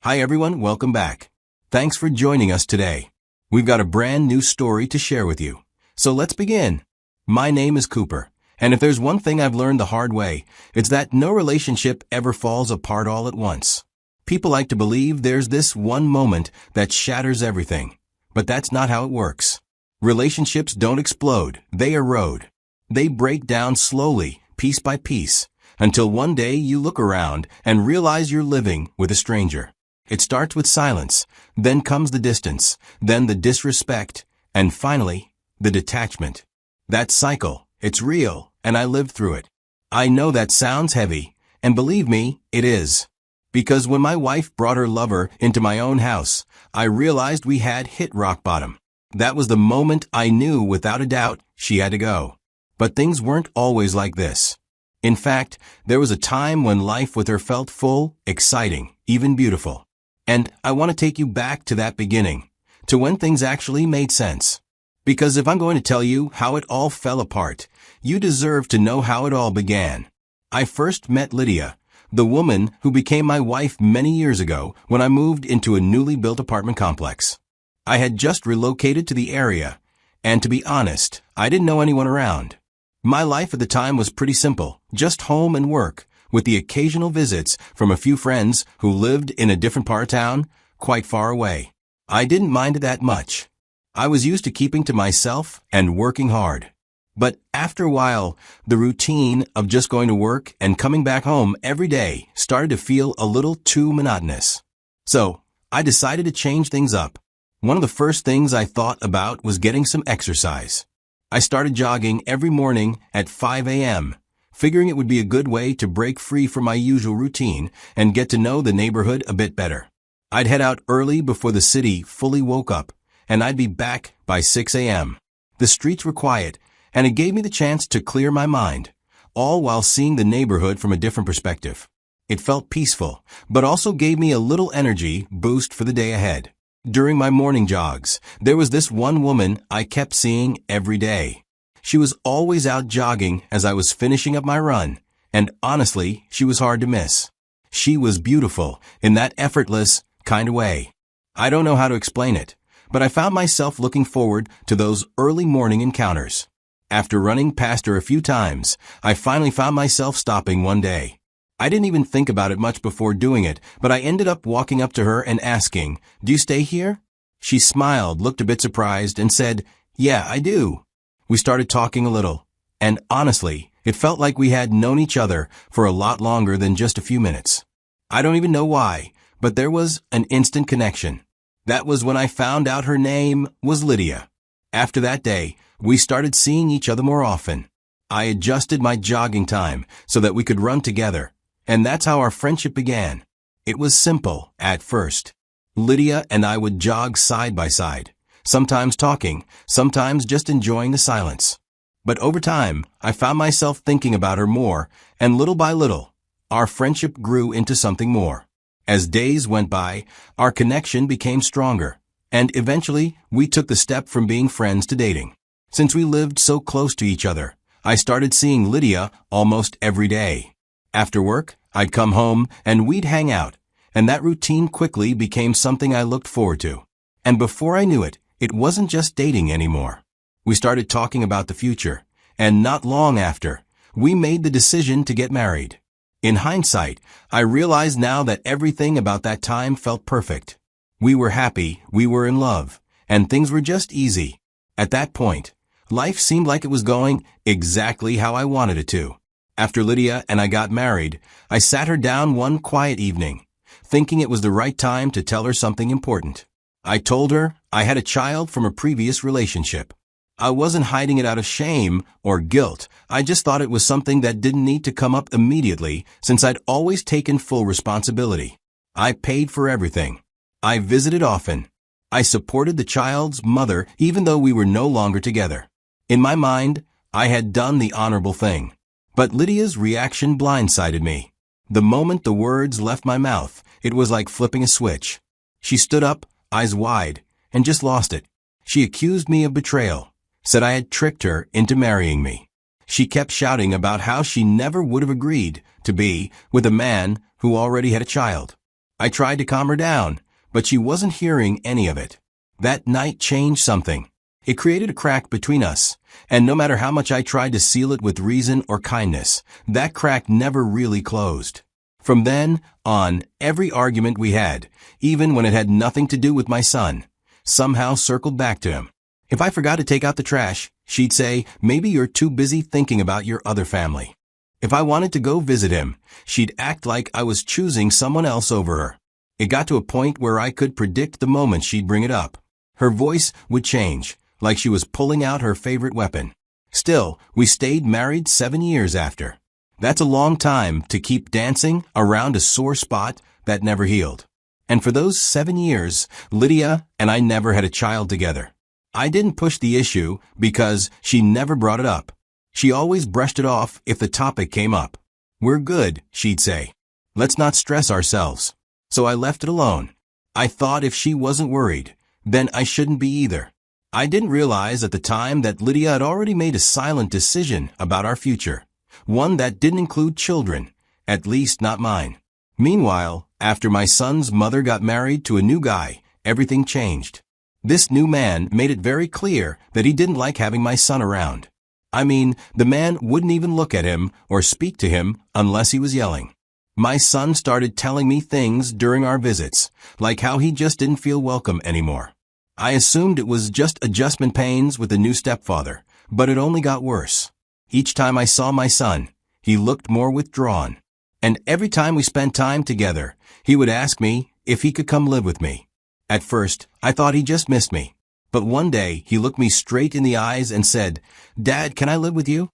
Hi everyone, welcome back. Thanks for joining us today. We've got a brand new story to share with you. So let's begin. My name is Cooper, and if there's one thing I've learned the hard way, it's that no relationship ever falls apart all at once. People like to believe there's this one moment that shatters everything, but that's not how it works. Relationships don't explode, they erode. They break down slowly, piece by piece, until one day you look around and realize you're living with a stranger. It starts with silence, then comes the distance, then the disrespect, and finally, the detachment. That cycle, it's real, and I lived through it. I know that sounds heavy, and believe me, it is. Because when my wife brought her lover into my own house, I realized we had hit rock bottom. That was the moment I knew without a doubt she had to go. But things weren't always like this. In fact, there was a time when life with her felt full, exciting, even beautiful. And I want to take you back to that beginning, to when things actually made sense. Because if I'm going to tell you how it all fell apart, you deserve to know how it all began. I first met Lydia, the woman who became my wife many years ago when I moved into a newly built apartment complex. I had just relocated to the area, and to be honest, I didn't know anyone around. My life at the time was pretty simple, just home and work, with the occasional visits from a few friends who lived in a different part of town, quite far away. I didn't mind it that much. I was used to keeping to myself and working hard. But after a while, the routine of just going to work and coming back home every day started to feel a little too monotonous. So, I decided to change things up. One of the first things I thought about was getting some exercise. I started jogging every morning at 5 a.m., figuring it would be a good way to break free from my usual routine and get to know the neighborhood a bit better. I'd head out early before the city fully woke up, and I'd be back by 6 a.m. The streets were quiet, and it gave me the chance to clear my mind, all while seeing the neighborhood from a different perspective. It felt peaceful, but also gave me a little energy boost for the day ahead. During my morning jogs, there was this one woman I kept seeing every day. She was always out jogging as I was finishing up my run, and honestly, she was hard to miss. She was beautiful in that effortless kind of way. I don't know how to explain it, but I found myself looking forward to those early morning encounters. After running past her a few times, I finally found myself stopping one day. I didn't even think about it much before doing it, but I ended up walking up to her and asking, "Do you stay here?" She smiled, looked a bit surprised, and said, "Yeah, I do." We started talking a little, and honestly, it felt like we had known each other for a lot longer than just a few minutes. I don't even know why, but there was an instant connection. That was when I found out her name was Lydia. After that day, we started seeing each other more often. I adjusted my jogging time so that we could run together, and that's how our friendship began. It was simple at first. Lydia and I would jog side by side, sometimes talking, sometimes just enjoying the silence. But over time, I found myself thinking about her more, and little by little, our friendship grew into something more. As days went by, our connection became stronger, and eventually, we took the step from being friends to dating. Since we lived so close to each other, I started seeing Lydia almost every day. After work, I'd come home and we'd hang out, and that routine quickly became something I looked forward to. And before I knew it, it wasn't just dating anymore. We started talking about the future, and not long after, we made the decision to get married. In hindsight, I realize now that everything about that time felt perfect. We were happy, we were in love, and things were just easy. At that point, life seemed like it was going exactly how I wanted it to. After Lydia and I got married, I sat her down one quiet evening, thinking it was the right time to tell her something important. I told her I had a child from a previous relationship. I wasn't hiding it out of shame or guilt. I just thought it was something that didn't need to come up immediately since I'd always taken full responsibility. I paid for everything. I visited often. I supported the child's mother even though we were no longer together. In my mind, I had done the honorable thing. But Lydia's reaction blindsided me. The moment the words left my mouth, it was like flipping a switch. She stood up, eyes wide, and just lost it. She accused me of betrayal, said I had tricked her into marrying me. She kept shouting about how she never would have agreed to be with a man who already had a child. I tried to calm her down, but she wasn't hearing any of it. That night changed something. It created a crack between us, and no matter how much I tried to seal it with reason or kindness, that crack never really closed. From then on, every argument we had, even when it had nothing to do with my son, somehow circled back to him. If I forgot to take out the trash, she'd say, "Maybe you're too busy thinking about your other family." If I wanted to go visit him, she'd act like I was choosing someone else over her. It got to a point where I could predict the moment she'd bring it up. Her voice would change, like she was pulling out her favorite weapon. Still, we stayed married 7 years after. That's a long time to keep dancing around a sore spot that never healed. And for those 7 years, Lydia and I never had a child together. I didn't push the issue because she never brought it up. She always brushed it off if the topic came up. "We're good," she'd say. "Let's not stress ourselves." So I left it alone. I thought if she wasn't worried, then I shouldn't be either. I didn't realize at the time that Lydia had already made a silent decision about our future, one that didn't include children, at least not mine. Meanwhile, after my son's mother got married to a new guy, everything changed. This new man made it very clear that he didn't like having my son around. I mean, the man wouldn't even look at him or speak to him unless he was yelling. My son started telling me things during our visits, like how he just didn't feel welcome anymore. I assumed it was just adjustment pains with the new stepfather, but it only got worse. Each time I saw my son, he looked more withdrawn. And every time we spent time together, he would ask me if he could come live with me. At first, I thought he just missed me. But one day, he looked me straight in the eyes and said, "Dad, can I live with you?"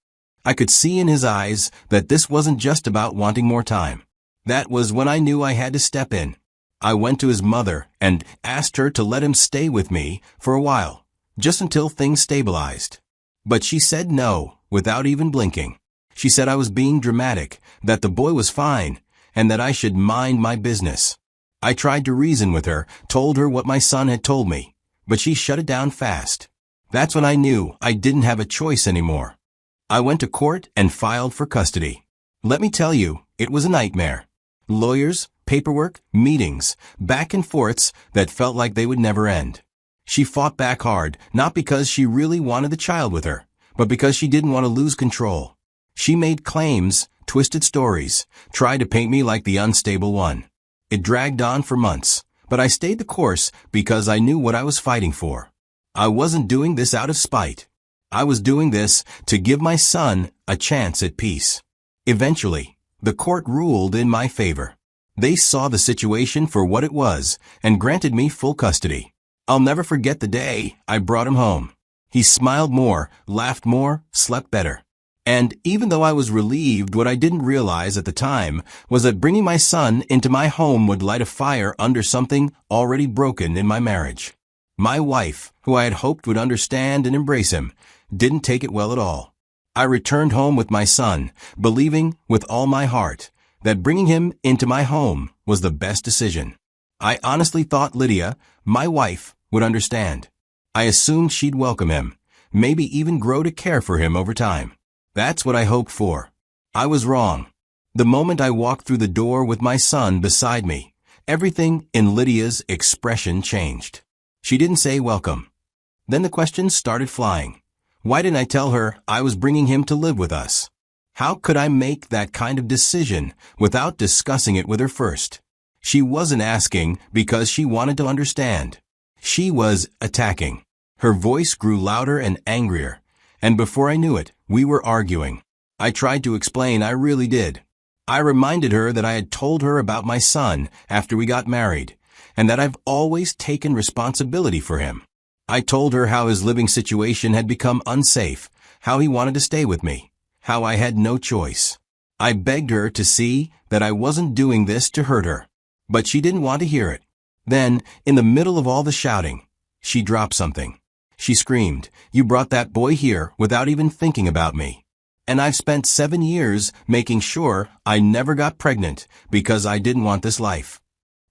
I could see in his eyes that this wasn't just about wanting more time. That was when I knew I had to step in. I went to his mother and asked her to let him stay with me for a while, just until things stabilized. But she said no, without even blinking. She said I was being dramatic, that the boy was fine, and that I should mind my business. I tried to reason with her, told her what my son had told me, but she shut it down fast. That's when I knew I didn't have a choice anymore. I went to court and filed for custody. Let me tell you, it was a nightmare. Lawyers, paperwork, meetings, back and forths that felt like they would never end. She fought back hard, not because she really wanted the child with her, but because she didn't want to lose control. She made claims, twisted stories, tried to paint me like the unstable one. It dragged on for months, but I stayed the course because I knew what I was fighting for. I wasn't doing this out of spite. I was doing this to give my son a chance at peace. Eventually, the court ruled in my favor. They saw the situation for what it was and granted me full custody. I'll never forget the day I brought him home. He smiled more, laughed more, slept better. And even though I was relieved, what I didn't realize at the time was that bringing my son into my home would light a fire under something already broken in my marriage. My wife, who I had hoped would understand and embrace him, didn't take it well at all. I returned home with my son, believing with all my heart that bringing him into my home was the best decision. I honestly thought Lydia, my wife, would understand. I assumed she'd welcome him, maybe even grow to care for him over time. That's what I hoped for. I was wrong. The moment I walked through the door with my son beside me, everything in Lydia's expression changed. She didn't say welcome. Then the questions started flying. Why didn't I tell her I was bringing him to live with us? How could I make that kind of decision without discussing it with her first? She wasn't asking because she wanted to understand. She was attacking. Her voice grew louder and angrier, and before I knew it, we were arguing. I tried to explain, I really did. I reminded her that I had told her about my son after we got married, and that I've always taken responsibility for him. I told her how his living situation had become unsafe, how he wanted to stay with me, how I had no choice. I begged her to see that I wasn't doing this to hurt her, but she didn't want to hear it. Then, in the middle of all the shouting, she dropped something. She screamed, "You brought that boy here without even thinking about me. And I've spent 7 years making sure I never got pregnant because I didn't want this life."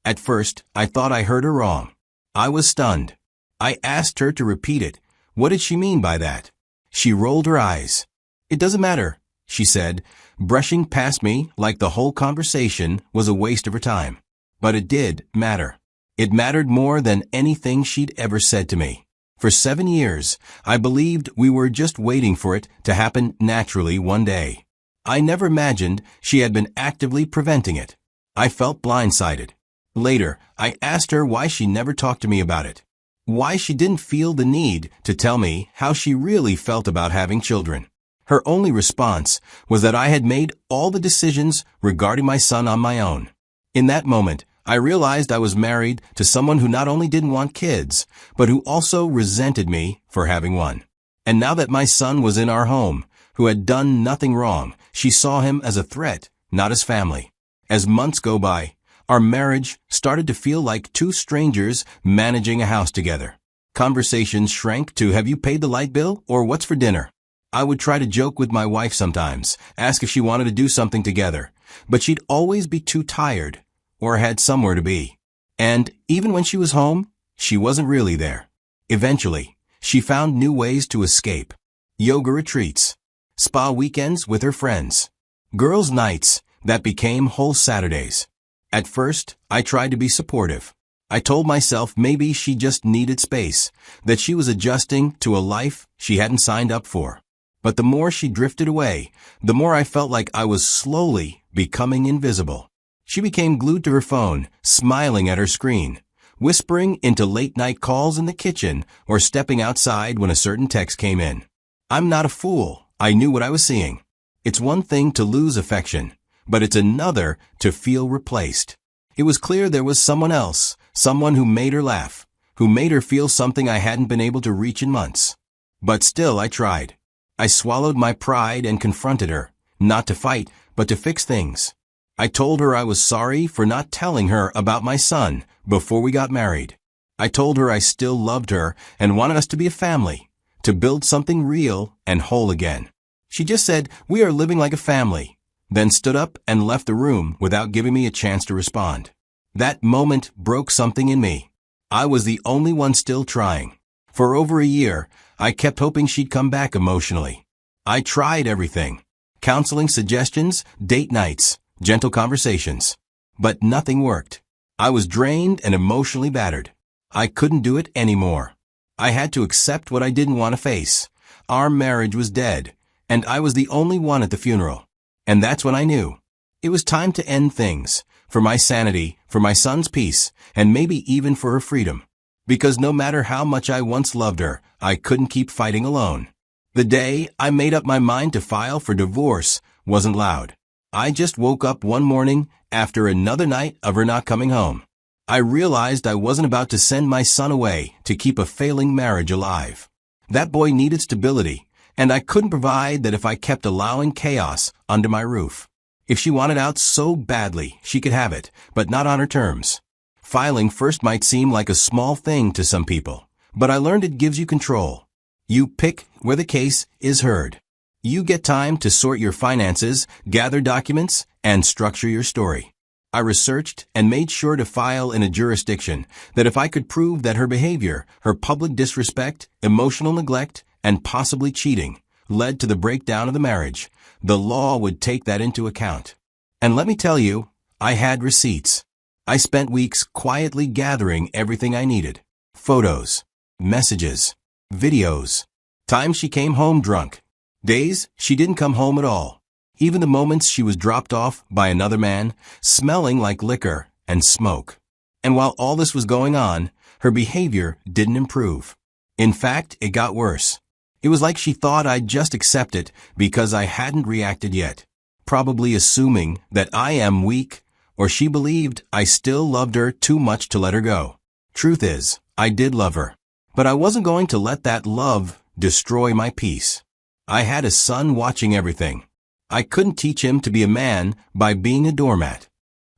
At first, I thought I heard her wrong. I was stunned. I asked her to repeat it. What did she mean by that? She rolled her eyes. "It doesn't matter," she said, brushing past me like the whole conversation was a waste of her time. But it did matter. It mattered more than anything she'd ever said to me. For 7 years, I believed we were just waiting for it to happen naturally one day. I never imagined she had been actively preventing it. I felt blindsided. Later, I asked her why she never talked to me about it. Why she didn't feel the need to tell me how she really felt about having children. Her only response was that I had made all the decisions regarding my son on my own. In that moment, I realized I was married to someone who not only didn't want kids, but who also resented me for having one. And now that my son was in our home, who had done nothing wrong, she saw him as a threat, not as family. As months go by, our marriage started to feel like two strangers managing a house together. Conversations shrank to, "Have you paid the light bill?" or "What's for dinner?" I would try to joke with my wife sometimes, ask if she wanted to do something together, but she'd always be too tired or had somewhere to be. And even when she was home, she wasn't really there. Eventually, she found new ways to escape. Yoga retreats, spa weekends with her friends, girls' nights that became whole Saturdays. At first, I tried to be supportive. I told myself maybe she just needed space, that she was adjusting to a life she hadn't signed up for. But the more she drifted away, the more I felt like I was slowly becoming invisible. She became glued to her phone, smiling at her screen, whispering into late-night calls in the kitchen or stepping outside when a certain text came in. I'm not a fool. I knew what I was seeing. It's one thing to lose affection, but it's another to feel replaced. It was clear there was someone else, someone who made her laugh, who made her feel something I hadn't been able to reach in months. But still, I tried. I swallowed my pride and confronted her, not to fight, but to fix things. I told her I was sorry for not telling her about my son before we got married. I told her I still loved her and wanted us to be a family, to build something real and whole again. She just said, "We are living like a family," then stood up and left the room without giving me a chance to respond. That moment broke something in me. I was the only one still trying. For over a year, I kept hoping she'd come back emotionally. I tried everything. Counseling suggestions, date nights, gentle conversations. But nothing worked. I was drained and emotionally battered. I couldn't do it anymore. I had to accept what I didn't want to face. Our marriage was dead, and I was the only one at the funeral. And that's when I knew. It was time to end things, for my sanity, for my son's peace, and maybe even for her freedom. Because no matter how much I once loved her, I couldn't keep fighting alone. The day I made up my mind to file for divorce wasn't loud. I just woke up one morning after another night of her not coming home. I realized I wasn't about to send my son away to keep a failing marriage alive. That boy needed stability, and I couldn't provide that if I kept allowing chaos under my roof. If she wanted out so badly, she could have it, but not on her terms. Filing first might seem like a small thing to some people, but I learned it gives you control. You pick where the case is heard. You get time to sort your finances, gather documents, and structure your story. I researched and made sure to file in a jurisdiction that if I could prove that her behavior, her public disrespect, emotional neglect, and possibly cheating led to the breakdown of the marriage, the law would take that into account. And let me tell you, I had receipts. I spent weeks quietly gathering everything I needed. Photos, messages, videos, times she came home drunk, days she didn't come home at all, even the moments she was dropped off by another man, smelling like liquor and smoke. And while all this was going on, her behavior didn't improve. In fact, it got worse. It was like she thought I'd just accept it because I hadn't reacted yet, probably assuming that I am weak, or she believed I still loved her too much to let her go. Truth is, I did love her, but I wasn't going to let that love destroy my peace. I had a son watching everything. I couldn't teach him to be a man by being a doormat.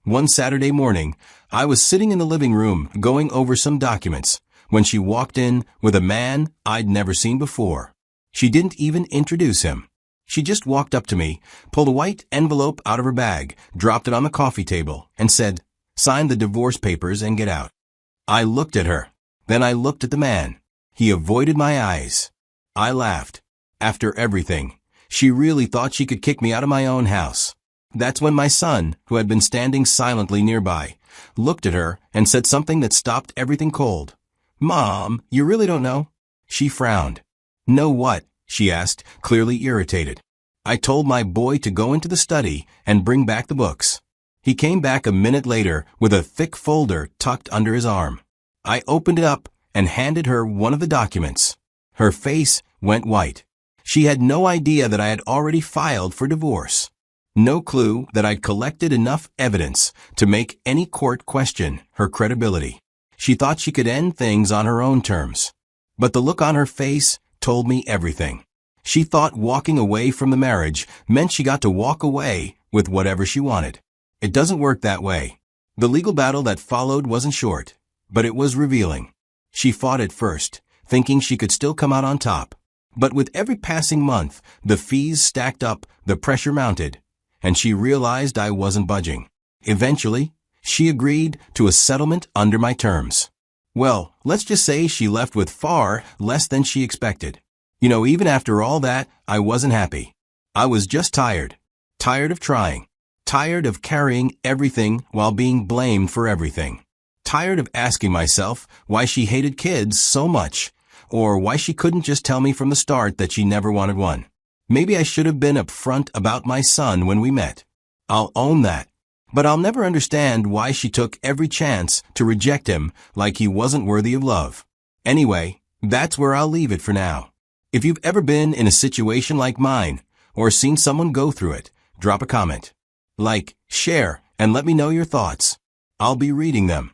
One Saturday morning, I was sitting in the living room going over some documents when she walked in with a man I'd never seen before. She didn't even introduce him. She just walked up to me, pulled a white envelope out of her bag, dropped it on the coffee table, and said, "Sign the divorce papers and get out." I looked at her. Then I looked at the man. He avoided my eyes. I laughed. After everything, she really thought she could kick me out of my own house. That's when my son, who had been standing silently nearby, looked at her, and said something that stopped everything cold. "Mom, you really don't know?" She frowned. "Know what?" she asked, clearly irritated. I told my boy to go into the study and bring back the books. He came back a minute later with a thick folder tucked under his arm. I opened it up and handed her one of the documents. Her face went white. She had no idea that I had already filed for divorce. No clue that I'd collected enough evidence to make any court question her credibility. She thought she could end things on her own terms. But the look on her face told me everything. She thought walking away from the marriage meant she got to walk away with whatever she wanted. It doesn't work that way. The legal battle that followed wasn't short, but it was revealing. She fought it first, thinking she could still come out on top. But with every passing month, the fees stacked up, the pressure mounted, and she realized I wasn't budging. Eventually, she agreed to a settlement under my terms. Well, let's just say she left with far less than she expected. Even after all that, I wasn't happy. I was just tired. Tired of trying. Tired of carrying everything while being blamed for everything. Tired of asking myself why she hated kids so much, or why she couldn't just tell me from the start that she never wanted one. Maybe I should have been upfront about my son when we met. I'll own that. But I'll never understand why she took every chance to reject him like he wasn't worthy of love. Anyway, that's where I'll leave it for now. If you've ever been in a situation like mine, or seen someone go through it, drop a comment. Like, share, and let me know your thoughts. I'll be reading them.